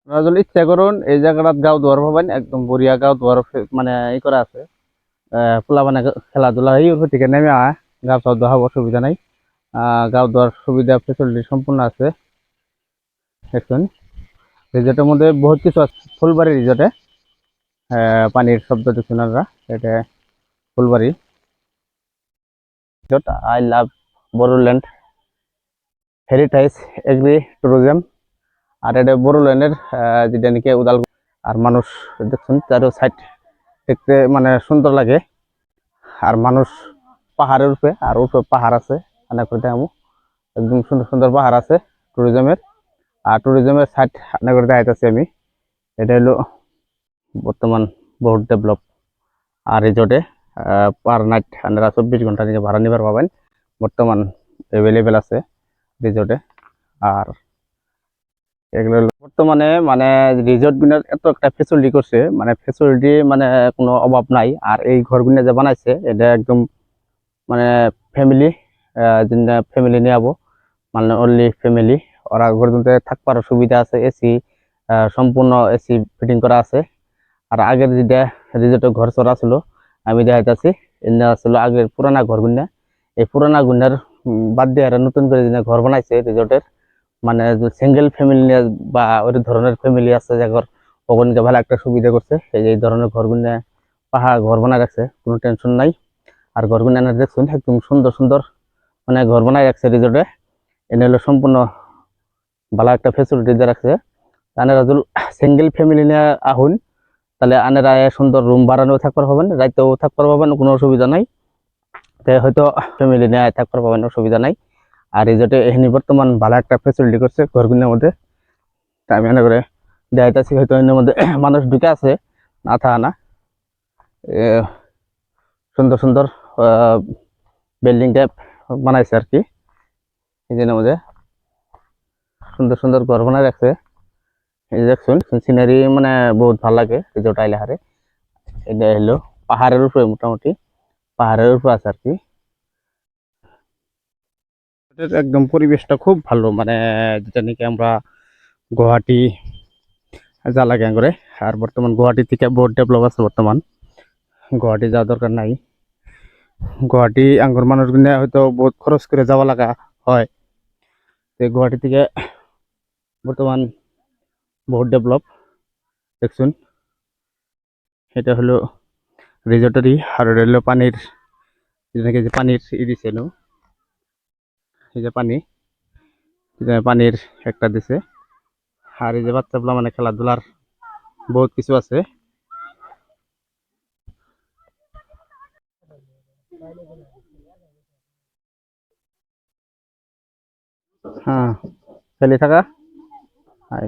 আপনারা যদি ইচ্ছা করুন এই জায়গাটাত গাঁও দুয়ার পাবেন, একদম বড়িয়া গাঁও দুয়ার মানে ই করা আছে। পোলা মানে খেলাধুলা এই থেকে নেমে গাঁও চাও দেওয়া অসুবিধা নাই। গাঁও দেওয়ার সুবিধা ফেসিলিটি সম্পূর্ণ আছে। দেখুন রিজোর্টের মধ্যে বহুত কিছু আছে। ফুলবাড়ি রিজোর্টে পানির শব্দ দেখুন আপনারা, এটা Phulbari resort. I love Bodoland heritage agri tourism. আর এটা বড়োল্যান্ডের যেটা নাকি উদাল। আর মানুষ দেখুন চারো সাইড দেখতে মানে সুন্দর লাগে। আর মানুষ পাহাড়ের উপরে, আর উপরে পাহাড় আছে অনেক করে দেখাবো। একদম সুন্দর সুন্দর পাহাড় আছে ট্যুরিজমের। আর ট্যুরিজমের সাইড অনেক করে দেখাইতেছি আমি। এটা হলো বর্তমান বহুত ডেভেলপ। আর রিজোর্টে পার নাইট আপনারা 24 ঘন্টা নিয়ে ভাড়া নিবার পাবেন, বর্তমান অ্যাভেলেবেল আছে রিজোর্টে। আর এগুলো বর্তমানে মানে রিসোর্ট গুলোর এত একটা ফেসিলিটি করছে, মানে ফেসিলিটি মানে কোনো অভাব নাই। আর এই ঘরগুলো যে বানাইছে এটা একদম মানে ফ্যামিলি, ফ্যামিলি নিয়ে যাবো, মানে অনলি ফ্যামিলি। ওরা ঘরগুলোতে থাকবার সুবিধা আছে, এসি সম্পূর্ণ এসি ফিটিং করা আছে। আর আগের যেটা রিসোর্টে ঘর চড়া ছিল আমি দেখাইতেছি, এটা ছিল আগের পুরানা ঘরগুলো। এই পুরানা গুন্ডার বাদ দিয়ে আর নতুন করে যে ঘর বানাইছে রিসোর্টের, মানে সিঙ্গেল ফ্যামিলি নিয়ে বা ওই ধরনের ফ্যামিলি আছে যে ঘর, ওখানে ভালো একটা সুবিধা করছে। এই যে এই ধরনের ঘরগুলো পাহাড় ঘর বানায় রাখছে, কোনো টেনশন নাই। আর ঘরগুলো এনে দেখছেন একদম সুন্দর সুন্দর মানে ঘর বানায় রাখছে রিসোর্টে। এনে হলো সম্পূর্ণ ভালো একটা ফেসিলিটি দিয়ে রাখছে। আনারা যদি সিঙ্গেল ফ্যামিলি নিয়ে আহুন, তাহলে আনারা সুন্দর রুম বাড়ানো থাকবার পাবেন, রাইতেও থাকবার পাবেন, কোনো অসুবিধা নাই। তাই হয়তো ফ্যামিলি নিয়ে থাকবার পাবেন, অসুবিধা নাই। আর রিসোর্টে এখানে বর্তমান ভালো একটা ফেসিলিটি করছে ঘরগুলোর মধ্যে। তাই আমি এনে করে দেখাইতেছি, হয়তো এর মধ্যে মানুষ ঢুকে আছে না থাকা না। সুন্দর সুন্দর বিল্ডিং টাইপ বানাইছে আর কি। এই জন্য মধ্যে সুন্দর সুন্দর ঘর বানায় রাখছে। এই যে দেখুন সিনারি মানে বহুত ভালো লাগে রিসোর্ট আইলে হারে। এটা হলো পাহাড়ের উপরে, মোটামুটি পাহাড়ের উপরে আছে আর কি। একদম পরিবেশটা খুব ভালো, মানে যেটা নাকি আমরা গুয়াহাটি যা লাগে করে। আর বর্তমান গুয়াহাটি থেকে বহুত ডেভেলপ আছে বর্তমান, গুয়াহাটি যাওয়ার দরকার নাই। গুয়াহাটি আঙ্গুর মানুষগুলো হয়তো বহুত খরচ করে যাওয়া লাগা হয়। তো গুয়াহাটি থেকে বর্তমান বহুত ডেভেলপ দেখছুন। এটা হলো রিজর্টারি। আর এটা হলো পানির, যেটাকে যে পানির ই দিছে নো, এই যে পানি, পানির একটা দিছে। আর এই যে বাচ্চাগুলো মানে খেলাধুলার বহুত কিছু আছে। হ্যাঁ, খেলে থাকা। হাই